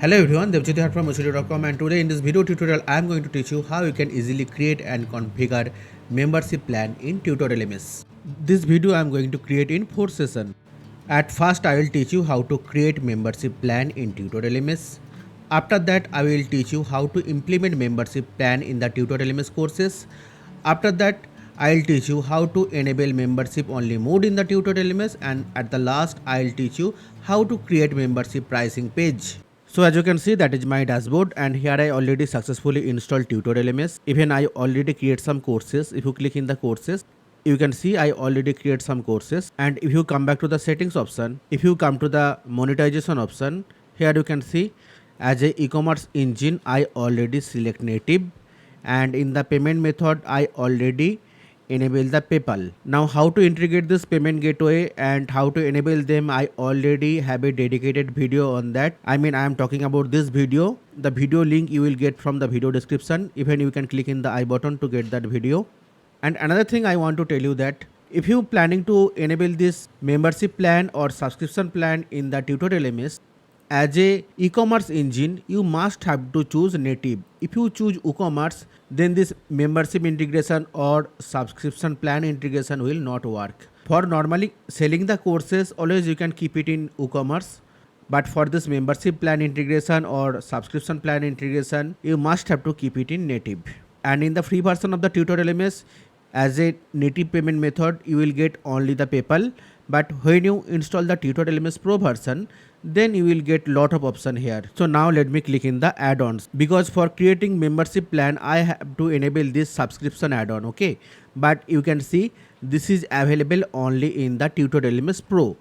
Hello everyone, Devjyoti here from Osiri.com, and today in this video tutorial I am going to teach you how you can easily create and configure membership plan in Tutor LMS. This video I am going to create in 4 sessions. At first I will teach you how to create membership plan in Tutor LMS. After that I will teach you how to implement membership plan in the Tutor LMS courses. After that I will teach you how to enable membership only mode in the Tutor LMS, and at the last I will teach you how to create membership pricing page. So as you can see, that is my dashboard, and here I already successfully installed Tutor LMS. Even I already create some courses. If you click in the courses, you can see I already create some courses. And if you come back to the settings option, if you come to the monetization option, here you can see as a e-commerce engine I already select native, and in the payment method I already enable the PayPal. Now how to integrate this payment gateway and how to enable them, I already have a dedicated video on that. I am talking about this video. The video link you will get from the video description. Even you can click in the I button to get that video. And another thing I want to tell you that if you planning to enable this membership plan or subscription plan in the Tutor LMS, as a e-commerce engine, you must have to choose native. If you choose e-commerce, then this membership integration or subscription plan integration will not work. For normally selling the courses, always you can keep it in e-commerce. But for this membership plan integration or subscription plan integration, you must have to keep it in native. And in the free version of the Tutor LMS, as a native payment method, you will get only the PayPal. But when you install the Tutor LMS Pro version, then you will get lot of option here. So now let me click in the add-ons, because for creating membership plan I have to enable this subscription add-on. Okay, but you can see this is available only in the Tutor LMS Pro.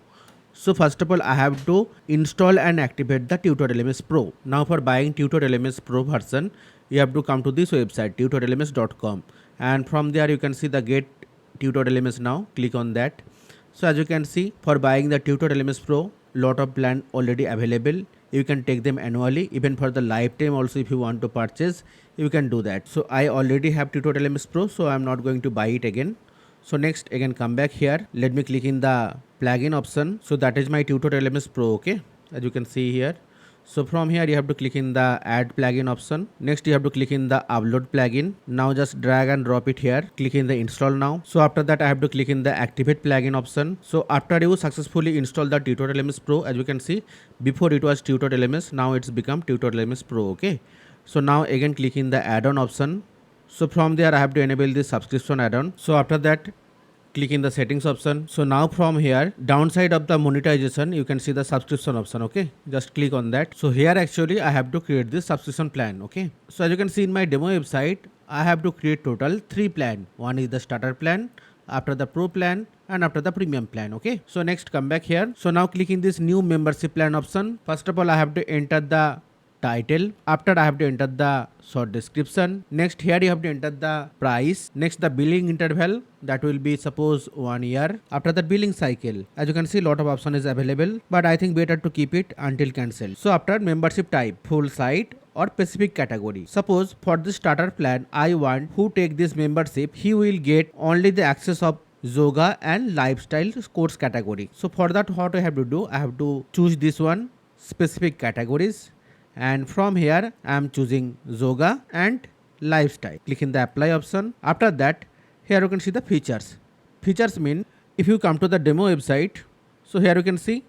So first of all I have to install and activate the Tutor LMS Pro. Now for buying Tutor LMS Pro version, you have to come to this website tutorlms.com, and from there you can see the get Tutor LMS now. Click on that. So as you can see, for buying the Tutor LMS Pro, lot of plan already available. You can take them annually, even for the lifetime also. If you want to purchase, you can do that. So I already have Tutor LMS Pro, so I'm not going to buy it again. So next again come back here. Let me click in the plugin option. So that is my Tutor LMS Pro. Okay, as you can see here. So from here you have to click in the add plugin option. Next you have to click in the upload plugin. Now just drag and drop it here. Click in the install now. So after that I have to click in the activate plugin option. So after you successfully install the Tutor LMS Pro, as you can see, before it was Tutor LMS, now it's become Tutor LMS Pro. Okay. So now again click in the add-on option. So from there I have to enable the subscription add-on. So after that click in the settings option. So now from here, downside of the monetization, you can see the subscription option. Okay, just click on that. So here actually I have to create this subscription plan. Okay, so as you can see in my demo website, I have to create total 3 plan. One is the starter plan, after the pro plan, and after the premium plan. Okay, so next come back here. So now click in this new membership plan option. First of all I have to enter the title. After I have to enter the short description. Next here you have to enter the price. Next the billing interval, that will be suppose 1 year. After the billing cycle, as you can see lot of option is available, but I think better to keep it until cancel. So after membership type, full site or specific category. Suppose for the starter plan I want who take this membership, he will get only the access of yoga and lifestyle course category. So for that what I have to do, I have to choose this one, specific categories, and from here I am choosing yoga and lifestyle. Click in the apply option. After that here you can see the features. Features mean if you come to the demo website, so here you can see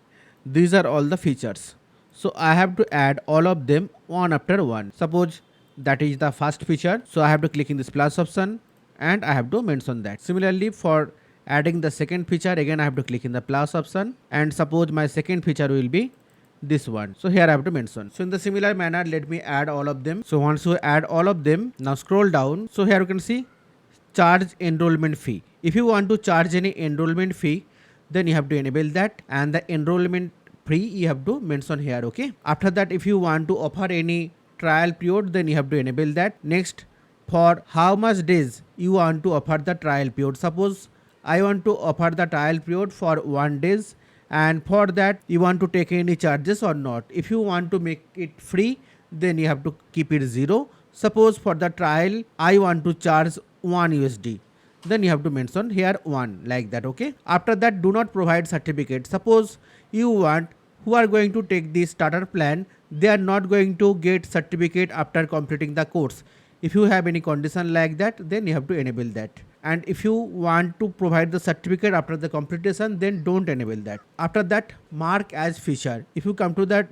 these are all the features. So I have to add all of them one after one. Suppose that is the first feature, so I have to click in this plus option and I have to mention that. Similarly for adding the second feature, again I have to click in the plus option, and suppose my second feature will be this one, so here I have to mention. So in the similar manner let me add all of them. So once you add all of them, now scroll down. So here you can see charge enrollment fee. If you want to charge any enrollment fee, then you have to enable that, and the enrollment free you have to mention here. Okay, after that if you want to offer any trial period, then you have to enable that. Next, for how much days you want to offer the trial period. Suppose I want to offer the trial period for 1 days, and for that you want to take any charges or not. If you want to make it free, then you have to keep it 0. Suppose for the trial I want to charge 1 USD, then you have to mention here 1, like that. Okay, after that do not provide certificate. Suppose you want who are going to take the starter plan, they are not going to get certificate after completing the course. If you have any condition like that, then you have to enable that. And if you want to provide the certificate after the completion, then don't enable that. After that, mark as feature. If you come to that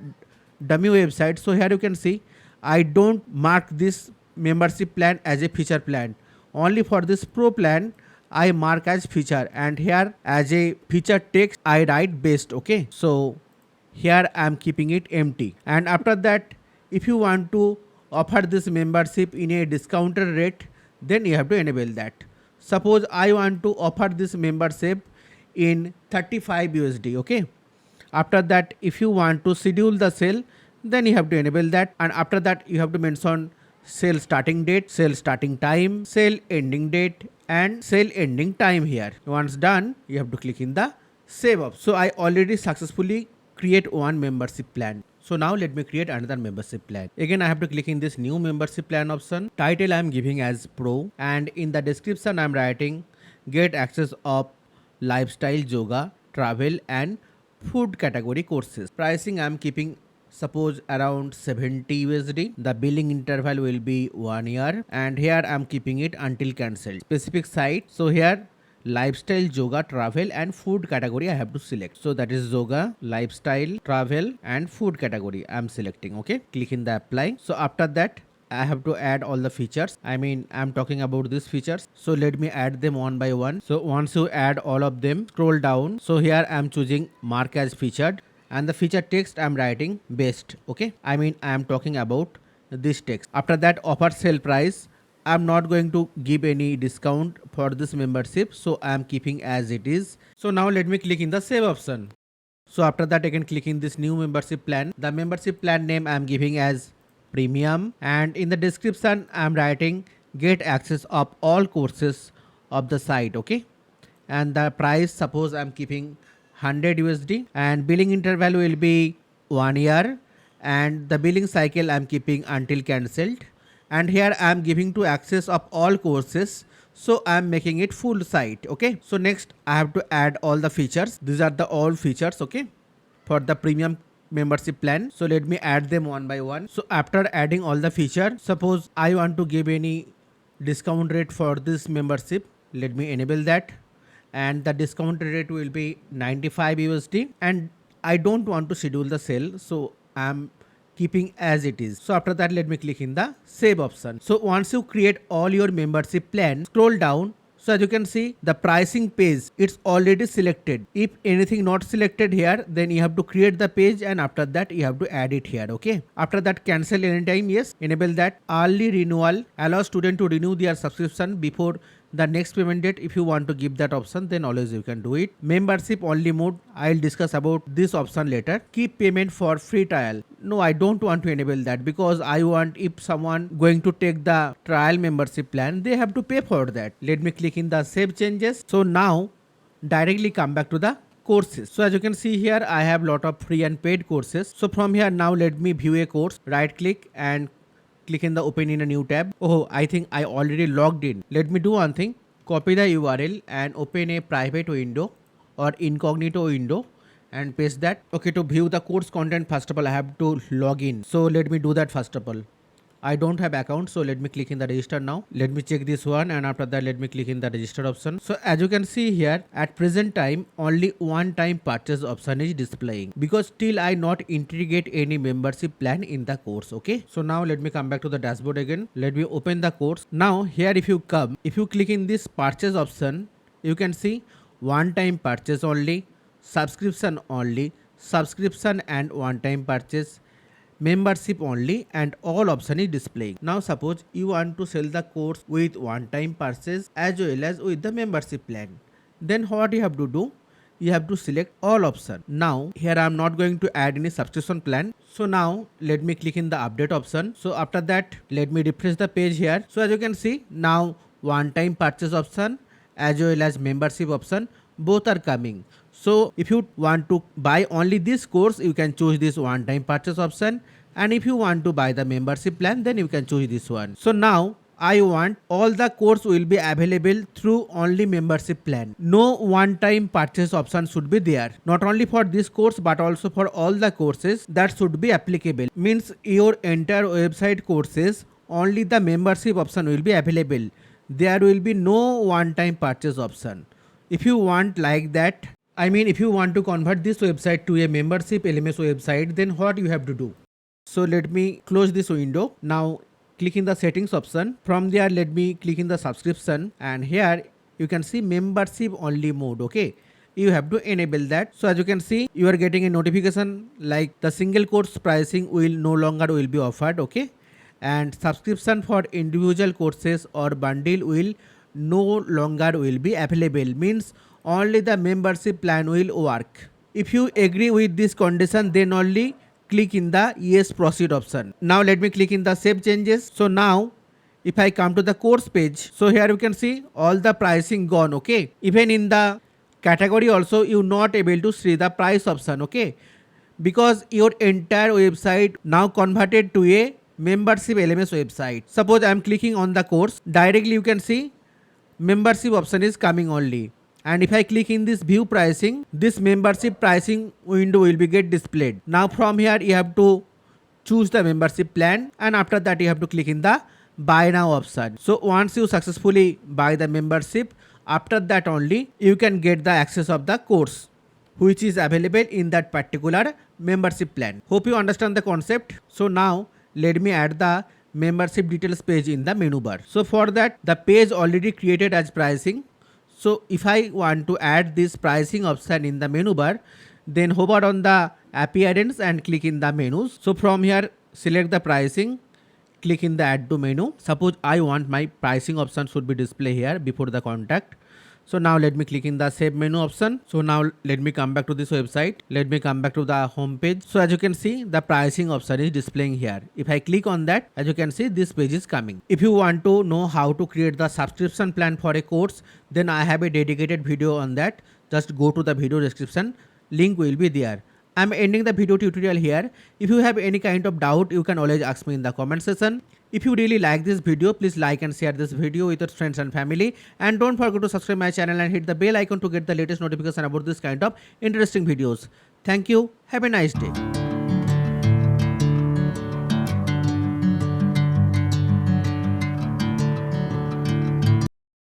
dummy website, so here you can see I don't mark this membership plan as a feature plan. Only for this pro plan I mark as feature, and here as a feature text I write best. Okay, so here I am keeping it empty. And after that, if you want to offer this membership in a discounted rate, then you have to enable that. Suppose I want to offer this membership in 35 USD. Okay, after that, if you want to schedule the sale, then you have to enable that. And after that, you have to mention sale starting date, sale starting time, sale ending date, and sale ending time here. Once done, you have to click in the save up. So I already successfully create one membership plan. So now let me create another membership plan. Again, I have to click in this new membership plan option. Title I am giving as pro, and in the description I am writing get access of lifestyle, yoga, travel and food category courses. Pricing I am keeping suppose around 70 USD. The billing interval will be 1 year, and here I am keeping it until cancelled. Specific site, so here lifestyle, yoga, travel and food category I have to select. So that is yoga, lifestyle, travel and food category I am selecting. Okay, click in the apply. So after that, I have to add all the features. I mean, I'm talking about these features. So let me add them one by one. So once you add all of them, scroll down. So here I'm choosing mark as featured, and the feature text I'm writing best. Okay, I mean, I'm talking about this text. After that, offer sale price, I'm not going to give any discount for this membership, so I'm keeping as it is. So now let me click in the save option. So after that, I can click in this new membership plan. The membership plan name I'm giving as premium, and in the description I'm writing get access of all courses of the site. Okay, and the price suppose I'm keeping 100 USD, and billing interval will be 1 year, and the billing cycle I'm keeping until cancelled. And here I am giving to access of all courses, so I am making it full site. Okay, so next I have to add all the features. These are the all features, okay, for the premium membership plan. So let me add them one by one. So after adding all the features, suppose I want to give any discount rate for this membership, let me enable that, and the discount rate will be 95 USD, and I don't want to schedule the sale, so I am keeping as it is. So after that, let me click in the save option. So once you create all your membership plan, scroll down. So as you can see, the pricing page, it's already selected. If anything not selected here, then you have to create the page, and after that you have to add it here. Okay, after that, cancel anytime, yes, enable that. Early renewal, allow student to renew their subscription before the next payment date. If you want to give that option, then always you can do it. Membership only mode, I'll discuss about this option later. Keep payment for free trial. No, I don't want to enable that, because I want if someone going to take the trial membership plan, they have to pay for that. Let me click in the save changes. So now directly come back to the courses. So as you can see here, I have lot of free and paid courses. So from here, now let me view a course. Right click and click in the open in a new tab. Oh, I think I already logged in. Let me do one thing. Copy the URL and open a private window or incognito window and paste that. Okay, to view the course content, first of all, I have to log in. So let me do that first of all. I don't have account, so let me click in the register now. Let me check this one, and after that let me click in the register option. So as you can see here, at present time only one time purchase option is displaying, because still I not integrate any membership plan in the course. Okay, so now let me come back to the dashboard again. Let me open the course. Now here if you click in this purchase option, you can see one time purchase only, subscription only, subscription and one time purchase, membership only, and all option is displaying. Now suppose you want to sell the course with one time purchase as well as with the membership plan, then what you have to do, you have to select all option. Now here I am not going to add any subscription plan, so now let me click in the update option. So after that, let me refresh the page here. So as you can see, now one time purchase option as well as membership option both are coming. So if you want to buy only this course, you can choose this one time purchase option, and if you want to buy the membership plan, then you can choose this one. So now I want all the course will be available through only membership plan. No one time purchase option should be there. Not only for this course but also for all the courses that should be applicable. Means your entire website courses only the membership option will be available. There will be no one time purchase option. If you want like that, I mean if you want to convert this website to a membership LMS website, then what you have to do? So let me close this window. Now click in the settings option. From there let me click in the subscription, and here you can see membership only mode. Okay, you have to enable that. So as you can see, you are getting a notification like the single course pricing will no longer will be offered. Okay, and subscription for individual courses or bundle will no longer will be available. Means only the membership plan will work. If you agree with this condition, then only click in the yes proceed option. Now let me click in the save changes. So now if I come to the course page, so here you can see all the pricing gone. Okay, even in the category also you not able to see the price option. Okay, because your entire website now converted to a membership LMS website. Suppose I am clicking on the course, directly you can see membership option is coming only. And if I click in this view pricing, this membership pricing window will be get displayed. Now from here you have to choose the membership plan, and after that you have to click in the buy now option. So once you successfully buy the membership, after that only you can get the access of the course which is available in that particular membership plan. Hope you understand the concept. So now let me add the membership details page in the menu bar. So for that, the page already created as pricing. So if I want to add this pricing option in the menu bar, then hover on the appearance and click in the menus. So from here select the pricing, click in the add to menu. Suppose I want my pricing option should be displayed here before the contact. So now let me click in the save menu option. So now let me come back to this website. Let me come back to the home page. So as you can see, the pricing option is displaying here. If I click on that, as you can see, this page is coming. If you want to know how to create the subscription plan for a course, then I have a dedicated video on that. Just go to the video description. Link will be there. I'm ending the video tutorial here. If you have any kind of doubt, you can always ask me in the comment section. If you really like this video, please like and share this video with your friends and family. And don't forget to subscribe my channel and hit the bell icon to get the latest notification about this kind of interesting videos. Thank you. Have a nice day.